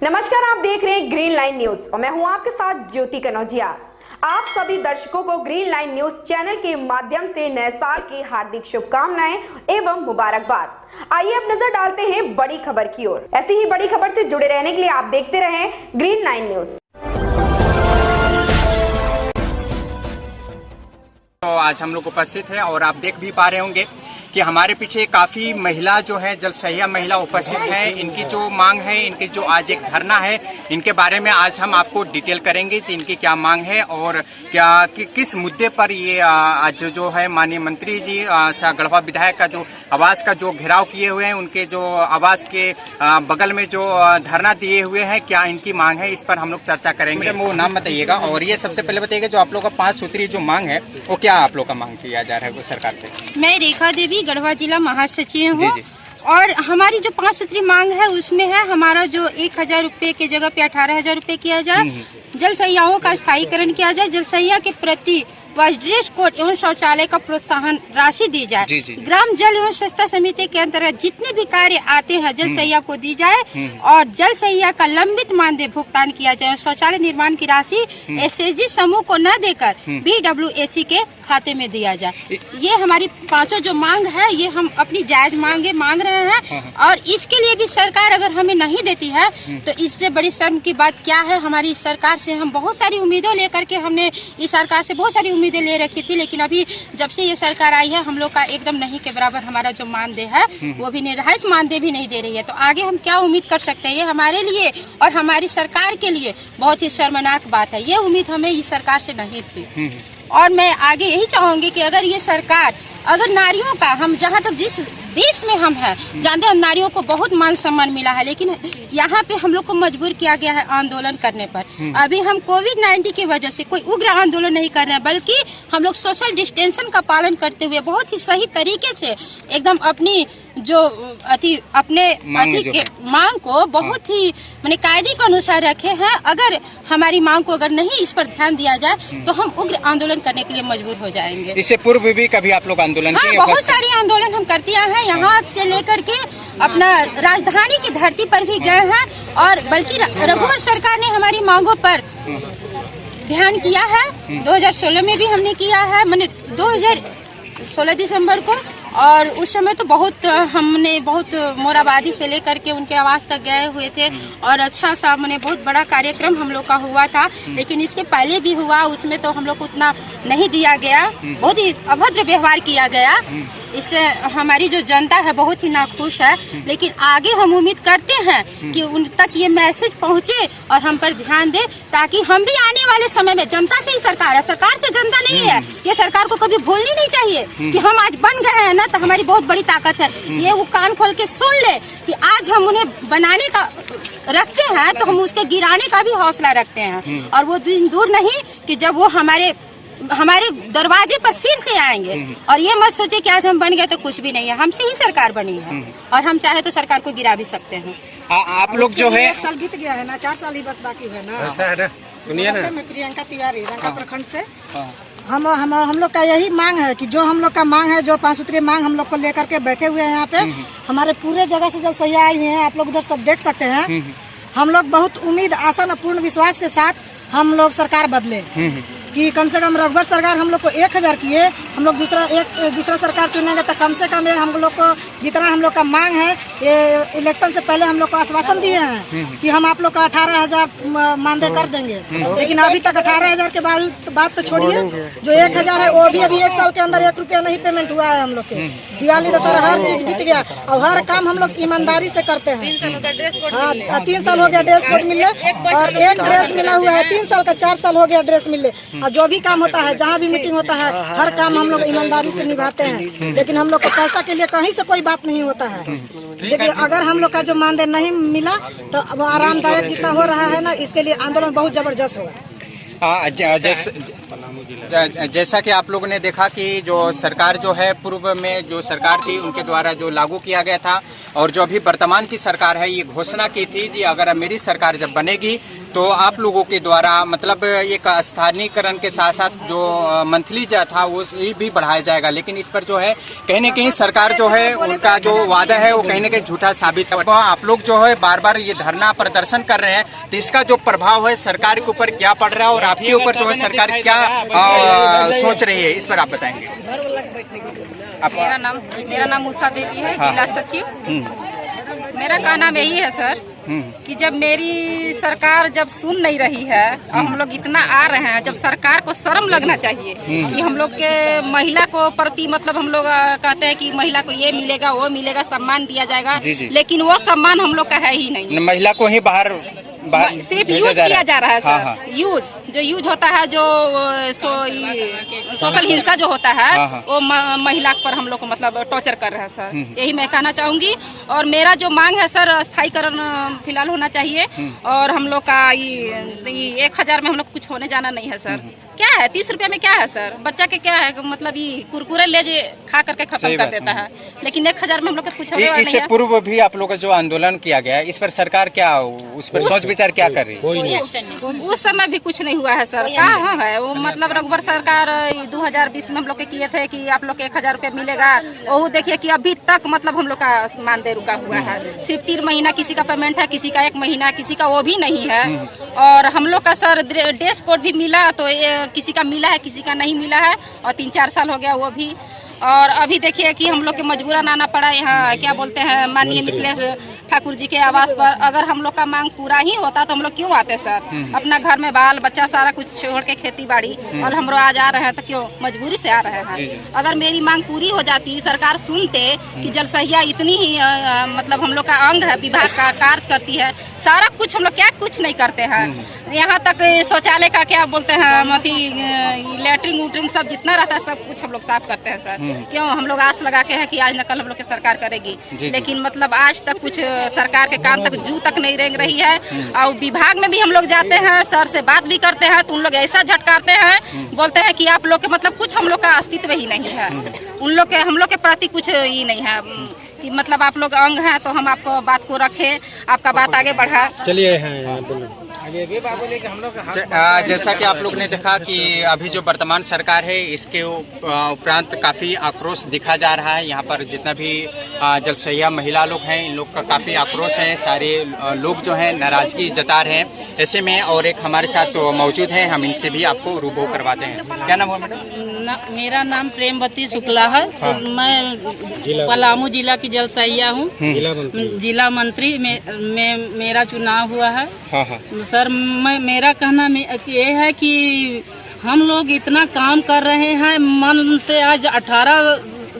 नमस्कार, आप देख रहे हैं ग्रीन लाइन न्यूज और मैं हूं आपके साथ ज्योति कनौजिया। आप सभी दर्शकों को ग्रीन लाइन न्यूज चैनल के माध्यम से नए साल की हार्दिक शुभकामनाएं एवं मुबारकबाद। आइए अब नजर डालते हैं बड़ी खबर की ओर। ऐसी ही बड़ी खबर से जुड़े रहने के लिए आप देखते रहें ग्रीन लाइन न्यूज। तो आज हम लोग उपस्थित हैं और आप देख भी पा रहे होंगे कि हमारे पीछे काफी महिला जो है जल सहिया महिला उपस्थित है। इनकी जो मांग है, इनकी जो आज एक धरना है, इनके बारे में आज हम आपको डिटेल करेंगे कि इनकी क्या मांग है और किस मुद्दे पर ये आज जो है माननीय मंत्री जी गढ़वा विधायक का जो आवास का जो घेराव किए हुए हैं, उनके जो आवास के बगल में जो धरना दिए हुए हैं, क्या इनकी मांग है, इस पर हम लोग चर्चा करेंगे। वो नाम बताइएगा और ये सबसे पहले बताइएगा जो आप लोग का 5 सूत्रीय जो मांग है वो क्या आप लोग का मांग किया जा रहा है सरकार से। मैं रेखा देवी गढ़वा जिला महासचिव हूँ और हमारी जो 5 सूत्री मांग है उसमें है हमारा जो 1000 रुपए की जगह पे 18,000 रुपए किया जाए, जल सहियाओं का स्थायीकरण किया जाए, जल सहिया के प्रति ड्रेस कोड एवं शौचालय का प्रोत्साहन राशि दी जाए। ग्राम जल एवं स्वच्छता समिति के अंतर्गत जितने भी कार्य आते हैं जल सहिया को दी जाए और जल सहिया का लंबित मानदेय भुगतान किया जाए। शौचालय निर्माण की राशि एसएचजी समूह को न देकर BWHC के खाते में दिया जाए। ये हमारी 5 जो मांग है ये हम अपनी जायज मांग रहे हैं और इसके लिए भी सरकार अगर हमें नहीं देती है तो इससे बड़ी शर्म की बात क्या है। हमारी सरकार से हम बहुत सारी उम्मीदें लेकर के हमने इस सरकार से बहुत सारी उम्मीदें ले रखी थी, लेकिन अभी जब से ये सरकार आई है हम लोग का एकदम नहीं के बराबर हमारा जो मानदेय है वो भी निर्धारित मानदेय भी नहीं दे रही है। तो आगे हम क्या उम्मीद कर सकते हैं। ये हमारे लिए और हमारी सरकार के लिए बहुत ही शर्मनाक बात है। ये उम्मीद हमें इस सरकार से नहीं थी और मैं आगे यही चाहूंगी कि अगर ये सरकार अगर नारियों का हम जहाँ तक जिस देश में हम हैं जानते हैं नारियों को बहुत मान सम्मान मिला है, लेकिन यहाँ पे हम लोग को मजबूर किया गया है आंदोलन करने पर। अभी हम कोविड-19 की वजह से कोई उग्र आंदोलन नहीं कर रहे हैं, बल्कि हम लोग सोशल डिस्टेंशन का पालन करते हुए बहुत ही सही तरीके से एकदम अपनी जो अपने मांग को बहुत ही माने कायदे के अनुसार रखे हैं। अगर हमारी मांग को अगर नहीं इस पर ध्यान दिया जाए तो हम उग्र आंदोलन करने के लिए मजबूर हो जाएंगे। इससे पूर्व भी कभी आप लोग आंदोलन किए? बहुत सारी आंदोलन हम करते हैं, यहाँ से लेकर के अपना राजधानी की धरती पर भी गए हैं और बल्कि रघुवर सरकार ने हमारी मांगों पर ध्यान किया है। 2016 में भी हमने किया है, मैंने 2016 दिसंबर को, और उस समय तो हमने बहुत मोराबादी से लेकर के उनके आवास तक गए हुए थे और अच्छा सा मैंने बहुत बड़ा कार्यक्रम हम लोग का हुआ था। लेकिन इसके पहले भी हुआ, उसमें तो हम लोग को उतना नहीं दिया गया, बहुत ही अभद्र व्यवहार किया गया। इससे हमारी जो जनता है बहुत ही नाखुश है। लेकिन आगे हम उम्मीद करते हैं कि उन तक ये मैसेज पहुंचे और हम पर ध्यान दे, ताकि हम भी आने वाले समय में, जनता से ही सरकार है, सरकार से जनता नहीं है, ये सरकार को कभी भूलनी नहीं चाहिए कि हम आज बन गए हैं ना तो हमारी बहुत बड़ी ताकत है। ये वो कान खोल के सुन ले कि आज हम उन्हें बनाने का रखते हैं तो हम उसके गिराने का भी हौसला रखते हैं। और वो दिन दूर नहीं कि जब वो हमारे दरवाजे पर फिर से आएंगे। और ये मत सोचे कि आज हम बन गए तो कुछ भी नहीं है, हमसे ही सरकार बनी है और हम चाहे तो सरकार को गिरा भी सकते हैं। आप लोग जो है 1 साल बीत गया है ना, 4 साल ही बस बाकी है ना। ऐसा है ना, सुनिए ना, मैं प्रियंका तिवारी रंका प्रखंड से। हम लोग का यही मांग है कि जो हम लोग का मांग है, जो 5 सूत्रीय मांग हम लोग को लेकर के बैठे हुए हैं यहाँ पे, हमारे पूरे जगह से जल सहिया आई हुई है, आप लोग उधर सब देख सकते हैं। हम लोग बहुत उम्मीद, आशा और पूर्ण विश्वास के साथ हम लोग सरकार बदले कि कम से कम रघुवर सरकार हम लोग को 1000 किए, हम लोग दूसरा सरकार चुनेंगे तो कम से कम हम लोग को जितना हम लोग का मांग है, ये इलेक्शन से पहले हम लोग को आश्वासन दिए हैं कि हम आप लोग का 18,000 मानदेय कर देंगे। लेकिन अभी तक 18,000 के बाद तो छोड़िए, जो 1000 है वो भी अभी 1 साल के अंदर 1 रुपया नहीं पेमेंट हुआ है हम लोग के। दिवाली दशहरा हर चीज बीत गया और हर काम हम लोग ईमानदारी से करते हैं। 3 साल हो गया ड्रेस कोड मिले और 1 ड्रेस मिला हुआ है, 3 साल का 4 साल हो गया ड्रेस मिले। और जो भी काम होता है, जहाँ भी मीटिंग होता है, हर काम हम लोग ईमानदारी से निभाते हैं। लेकिन हम लोग को पैसा के लिए कहीं से कोई बात नहीं होता है। लेकिन अगर हम लोग का जो मानदेय नहीं मिला तो अब आरामदायक जितना हो रहा है ना, इसके लिए आंदोलन बहुत जबरदस्त होगा। जैसा कि आप लोगों ने देखा कि जो सरकार जो है पूर्व में जो सरकार थी उनके द्वारा जो लागू किया गया था और जो अभी वर्तमान की सरकार है ये घोषणा की थी कि अगर मेरी सरकार जब बनेगी तो आप लोगों के द्वारा मतलब एक स्थानीयकरण के साथ साथ जो मंथली जो था वो भी बढ़ाया जाएगा, लेकिन इस पर जो है कहीं न कहीं सरकार जो है उनका जो वादा है वो कहीं न कहीं झूठा साबित है। आप लोग जो है बार बार ये धरना प्रदर्शन कर रहे हैं, तो इसका जो प्रभाव है सरकार के ऊपर क्या पड़ रहा है और आपके ऊपर जो है सरकार क्या सोच रही है, इस पर आप बताएंगे। मेरा नाम उषा देवी है, जिला सचिव। मेरा कहना यही है सर कि जब मेरी सरकार जब सुन नहीं रही है और हम लोग इतना आ रहे हैं, जब सरकार को शर्म लगना चाहिए कि हम लोग के महिला को प्रति मतलब हम लोग कहते हैं कि महिला को ये मिलेगा वो मिलेगा, सम्मान दिया जाएगा, लेकिन वो सम्मान हम लोग का है ही नहीं। महिला को ही बाहर सिर्फ यूज किया जा रहा है सर। यूज जो यूज होता है, जो सोशल हिंसा जो होता है वो महिला पर हम लोग को मतलब टॉर्चर कर रहे हैं सर। यही मैं कहना चाहूंगी। और मेरा जो मांग है सर, स्थायीकरण फिलहाल होना चाहिए। और हम लोग का 1000 में हम लोग कुछ होने जाना नहीं है सर। क्या है 30 रुपया में क्या है सर? बच्चा के क्या है मतलब ये कुरकुरे ले जे खा करके खत्म कर देता है, लेकिन 1000 में हम लोग का कुछ होने वाला नहीं है। इससे पूर्व भी आप लोग का जो आंदोलन किया गया, इस पर सरकार क्या उस पर सोच विचार क्या कर रही है? उस समय भी कुछ नहीं हुआ है सर। कहाँ है वो मतलब रघुवर सरकार 2020 में हम लोग के किए थे कि आप लोग को 1000 रुपया मिलेगा। वो देखिए कि अभी तक मतलब हम लोग का मानदेय रुका हुआ है। सिर्फ 3 महीना किसी का पेमेंट है, किसी का 1 महीना, किसी का वो भी नहीं है। और हम लोग का सर ड्रेस कोड भी मिला तो किसी का मिला है, किसी का नहीं मिला है। और 3-4 साल हो गया वो भी। और अभी देखिए कि हम लोग के मजबूरन आना पड़ा यहाँ, क्या बोलते हैं, माननीय मिथिलेश ठाकुर जी के आवास पर। अगर हम लोग का मांग पूरा ही होता तो हम लोग क्यों आते सर? अपना घर में बाल बच्चा सारा कुछ छोड़ के खेती बाड़ी, और हम लोग आज आ रहे हैं तो क्यों मजबूरी से आ रहे हैं। अगर मेरी मांग पूरी हो जाती, सरकार सुनते कि जलसहिया इतनी ही मतलब हम लोग का अंग है, विभाग का कार्य करती है, सारा कुछ हम लोग क्या कुछ नहीं करते हैं। यहाँ तक शौचालय का क्या बोलते हैं, लैट्रिन वूट्रिन सब जितना रहता है सब कुछ हम लोग साफ करते हैं सर। क्यों हम लोग आस लगा के हैं कि आज न कल हम लोग की सरकार करेगी, लेकिन मतलब आज तक कुछ सरकार के काम तक जू तक नहीं रेंग रही है। और विभाग में भी हम लोग जाते हैं, सर से बात भी करते हैं तो उन लोग ऐसा झटकारते हैं, बोलते हैं कि आप लोग के मतलब कुछ हम लोग का अस्तित्व ही नहीं है। उन लोग के हम लोग के प्रति कुछ ही नहीं है कि मतलब आप लोग अंग हैं तो हम आपको बात को रखें, आपका बात आगे बढ़ा। चलिए जैसा कि आप लोग ने देखा कि अभी जो वर्तमान सरकार है इसके उपरांत काफी आक्रोश दिखा जा रहा है। यहाँ पर जितना भी जलसहिया महिला लोग हैं, इन लोग का काफी आक्रोश है। सारे लोग जो हैं नाराजगी जता रहे हैं। ऐसे में और एक हमारे साथ मौजूद है, हम इनसे भी आपको रूबरू करवाते हैं। क्या नाम है मैडम? मेरा नाम प्रेमवती शुक्ला है। मैं पलामू जिला की जलसहिया हूँ। जिला मंत्री में मेरा चुनाव हुआ है। सर मेरा कहना ये है कि हम लोग इतना काम कर रहे हैं मन से। आज 18,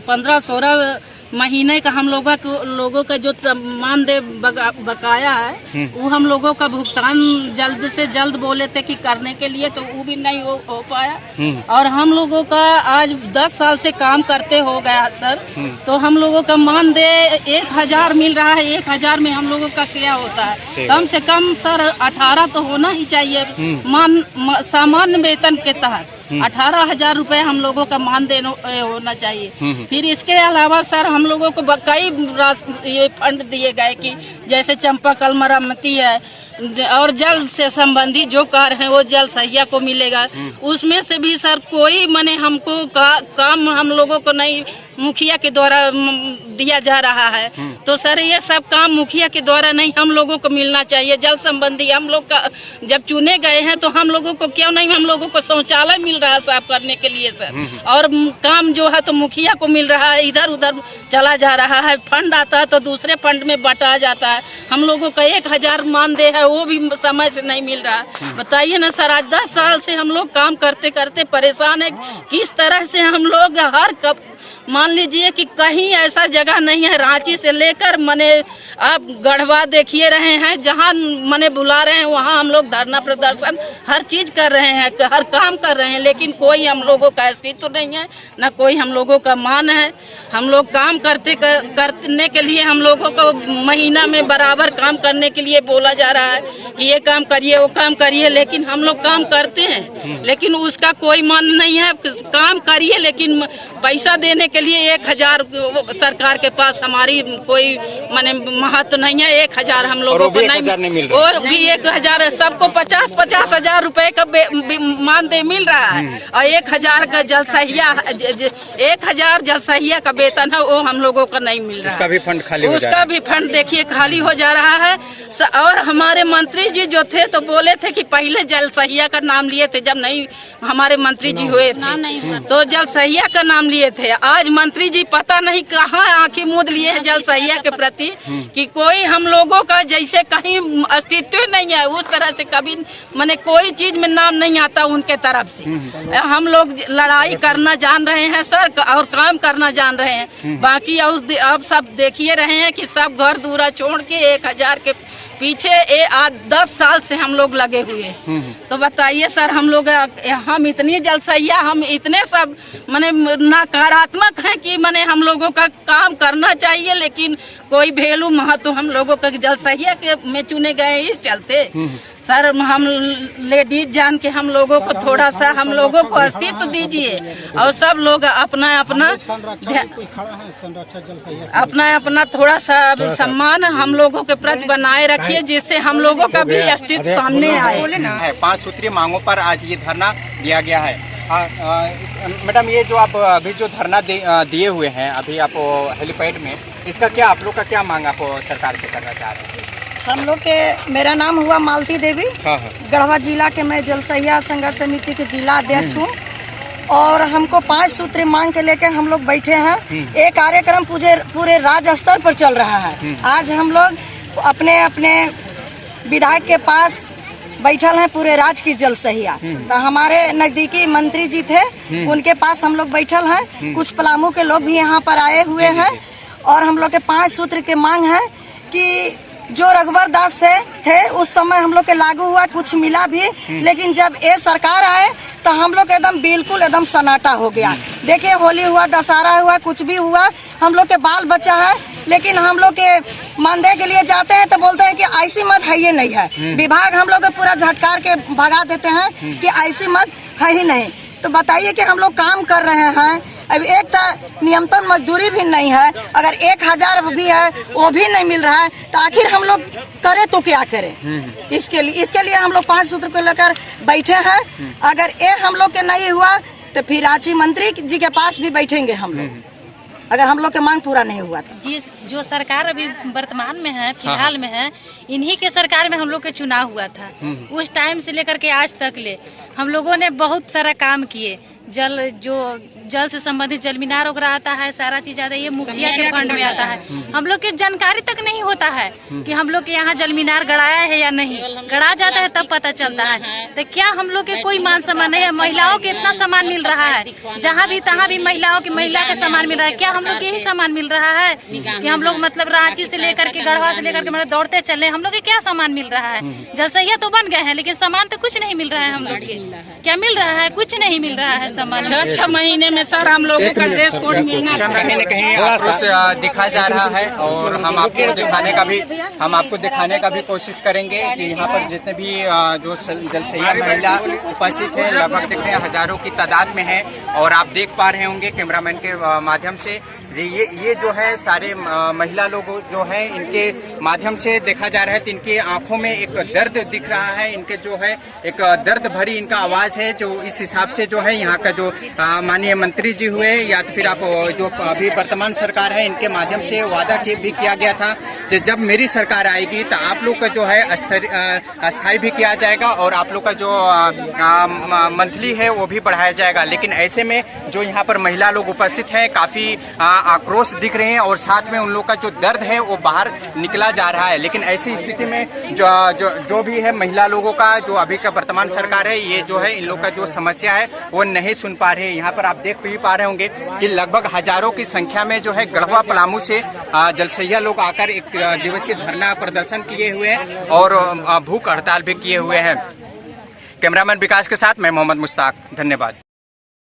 15, 16 महीने का हम लोगों का जो मानदेय बकाया है वो हम लोगों का भुगतान जल्द से जल्द बोले थे कि करने के लिए, तो वो भी नहीं हो पाया। और हम लोगों का आज 10 साल से काम करते हो गया सर, तो हम लोगों का मानदेय 1000 मिल रहा है। 1000 में हम लोगों का क्या होता है? कम से कम सर 18 तो होना ही चाहिए सामान्य वेतन के तहत। 18,000 रुपए हम लोगों का मानदेय होना चाहिए। फिर इसके अलावा सर हम लोगों को कई ये फंड दिए गए कि जैसे चंपाकल मरम्मती है और जल से संबंधित जो कार्य है वो जलसहिया को मिलेगा। उसमें से भी सर कोई माने हमको काम हम लोगों को नहीं मुखिया के द्वारा दिया जा रहा है। तो सर ये सब काम मुखिया के द्वारा नहीं हम लोगों को मिलना चाहिए। जल संबंधी हम लोग का जब चुने गए हैं तो हम लोगों को क्यों नहीं, हम लोगों को शौचालय मिल रहा है साफ करने के लिए सर। और काम जो है तो मुखिया को मिल रहा है, इधर उधर चला जा रहा है। फंड आता है तो दूसरे फंड में बटा जाता है। हम लोगों का 1000 मानदेय है वो भी समय से नहीं मिल रहा। बताइए ना सर, आज 10 साल से हम लोग काम करते करते परेशान है। किस तरह से हम लोग हर कब मान लीजिए कि कहीं ऐसा जगह नहीं है, रांची से लेकर मने आप गढ़वा देखिए रहे हैं, जहां मने बुला रहे हैं वहां हम लोग धरना प्रदर्शन हर चीज कर रहे हैं, हर काम कर रहे हैं, लेकिन कोई हम लोगों का अस्तित्व तो नहीं है, न कोई हम लोगों का मान है। हम लोग काम करने के लिए हम लोगों को महीना में बराबर काम करने के लिए बोला जा रहा है कि ये काम करिए वो काम करिए, लेकिन हम लोग काम करते हैं लेकिन उसका कोई मान नहीं है। काम करिए लेकिन पैसा देने के के लिए 1000 सरकार के पास हमारी कोई माने महत्व नहीं है। 1000 हम लोगों को नहीं मिल रहा, और भी 1000 सबको 50-50 हजार रुपए का मानदेय मिल रहा है, और 1000 का जलसहिया 1000 जलसहिया का वेतन है वो हम लोगों का नहीं मिल रहा है। उसका भी फंड खाली हो जा रहा है। उसका भी फंड देखिए खाली हो जा रहा है। और हमारे मंत्री जी जो थे तो बोले थे कि पहले जलसहिया का नाम लिए थे, जब नहीं हमारे मंत्री जी हुए थे तो जलसहिया का नाम लिए थे। आज मंत्री जी पता नहीं कहाँ आंखें मूंद लिए हैं जलसहिया के प्रति, कि कोई हम लोगों का जैसे कहीं अस्तित्व नहीं है, उस तरह से कभी माने कोई चीज में नाम नहीं आता उनके तरफ से। हम लोग लड़ाई करना जान रहे हैं सर, और काम करना जान रहे हैं। बाकी और अब सब देखिए रहे हैं कि सब घर दूरा छोड़ के 1000 के पीछे 10 साल से हम लोग लगे हुए हैं। तो बताइए सर, हम इतनी जलसहिया, हम इतने सब माने नकारात्मक हैं कि माने हम लोगों का काम करना चाहिए, लेकिन कोई वैल्यू महत्व हम लोगों का जलसहिया के में चुने गए इस चलते। सर हम लेडीज जान के हम लोगों को थोड़ा सा हम लोगों को अस्तित्व दीजिए, और सब लोग अपना अपना थोड़ा सा सम्मान हम लोगों के प्रति बनाए रखिए, जिससे हम लोगों का भी अस्तित्व सामने आए। 5 सूत्रीय मांगों पर आज ये धरना दिया गया है। मैडम, ये जो आप अभी जो धरना दिए हुए हैं अभी आप हेलीपैड में, इसका क्या आप लोग का क्या मांग आप सरकार से करना चाह रहे हैं? हम लोग के, मेरा नाम हुआ मालती देवी, गढ़वा जिला के मैं जलसहिया संघर्ष समिति के जिला अध्यक्ष हूँ, और हमको 5 सूत्री मांग के लेके हम लोग बैठे हैं। एक कार्यक्रम पूरे राज्य स्तर पर चल रहा है। आज हम लोग अपने अपने विधायक के पास बैठल हैं, पूरे राज्य की जलसहिया। तो हमारे नजदीकी मंत्री जी थे, उनके पास हम लोग बैठल हैं। कुछ पलामू के लोग भी यहाँ पर आए हुए हैं, और हम लोग के 5 सूत्र के मांग है कि जो रघुवर दास से थे उस समय हम लोग के लागू हुआ, कुछ मिला भी, लेकिन जब ये सरकार आए तो हम लोग एकदम बिल्कुल एकदम सन्नाटा हो गया। देखिए, होली हुआ, दशहरा हुआ, कुछ भी हुआ, हम लोग के बाल बच्चा है, लेकिन हम लोग के मानदेय के लिए जाते हैं तो बोलते हैं कि ऐसी मत है, ये नहीं है। विभाग हम लोग पूरा झटकार के भगा देते हैं कि ऐसी मत है ही नहीं। तो बताइए कि हम लोग काम कर रहे हैं, अब एक तो न्यूनतम मजदूरी भी नहीं है, अगर 1000 भी है वो भी नहीं मिल रहा है, तो आखिर हम लोग करें तो क्या करें? इसके लिए हम लोग 5 सूत्र को लेकर बैठे हैं। अगर ये हम लोग के नहीं हुआ तो फिर रांची मंत्री जी के पास भी बैठेंगे हम लोग, अगर हम लोग के मांग पूरा नहीं हुआ तो। जो सरकार अभी वर्तमान में है, फिलहाल में है, इन्हीं के सरकार में हम लोग के चुनाव हुआ था। उस टाइम से लेकर के आज तक ले हम लोगों ने बहुत सारा काम किए। जल से संबंधित जल मीनार वगैरह आता है, सारा चीज आता है, ये मुखिया के फंड में आता है। हम लोग की जानकारी तक नहीं होता है कि हम लोग के यहाँ जल मीनार गड़ाया है या नहीं। गड़ा जाता है तब पता चलता है। तो क्या हम लोग के कोई मान सम्मान नहीं है? महिलाओं के इतना सामान मिल रहा है, जहाँ भी तहाँ भी महिला के सामान मिल रहा है। क्या हम लोग यही सामान मिल रहा है कि हम लोग मतलब रांची से लेकर के, गढ़वा से लेकर के मतलब दौड़ते चले, हम लोग के क्या सामान मिल रहा है? जलसहिया तो बन गए हैं, लेकिन सामान तो कुछ नहीं मिल रहा है। हम लोग के क्या मिल रहा है? कुछ नहीं मिल रहा है सामान। 6 महीने में सर हम लोगों का ड्रेस कोड मिलना कहीं न कहीं आपको दिखा जा रहा है, और हम आपको दिखाने का भी कोशिश करेंगे कि यहाँ पर जितने भी जो जलसहिया महिला उपस्थित है, लगभग दिख रहे हैं हजारों की तादाद में है। और आप देख पा रहे होंगे कैमरामैन के माध्यम से, ये जो है सारे महिला लोग जो है, इनके माध्यम से देखा जा रहा है तो इनकी आंखों में एक दर्द दिख रहा है। इनके जो है एक दर्द भरी इनका आवाज है, जो इस हिसाब से जो है यहाँ का जो माननीय मंत्री जी हुए, या तो फिर आप जो अभी वर्तमान सरकार है, इनके माध्यम से वादा भी किया गया था कि जब मेरी सरकार आएगी तो आप लोग का जो है अस्थायी भी किया जाएगा, और आप लोग का जो मंथली है वो भी बढ़ाया जाएगा। लेकिन ऐसे में जो यहाँ पर महिला लोग उपस्थित हैं, काफी आक्रोश दिख रहे हैं, और साथ में उन लोग का जो दर्द है वो बाहर निकला जा रहा है। लेकिन ऐसी स्थिति में जो भी है महिला लोगों का, जो अभी का वर्तमान सरकार है, ये जो है इन लोग का जो समस्या है वो नहीं सुन पा रहे हैं। यहाँ पर आप देख भी पा रहे होंगे कि लगभग हजारों की संख्या में जो है गढ़वा पलामू से जलसहिया लोग आकर एक दिवसीय धरना प्रदर्शन किए हुए हैं, और भूख हड़ताल भी किए हुए हैं। कैमरामैन विकास के साथ मैं मोहम्मद मुश्ताक, धन्यवाद।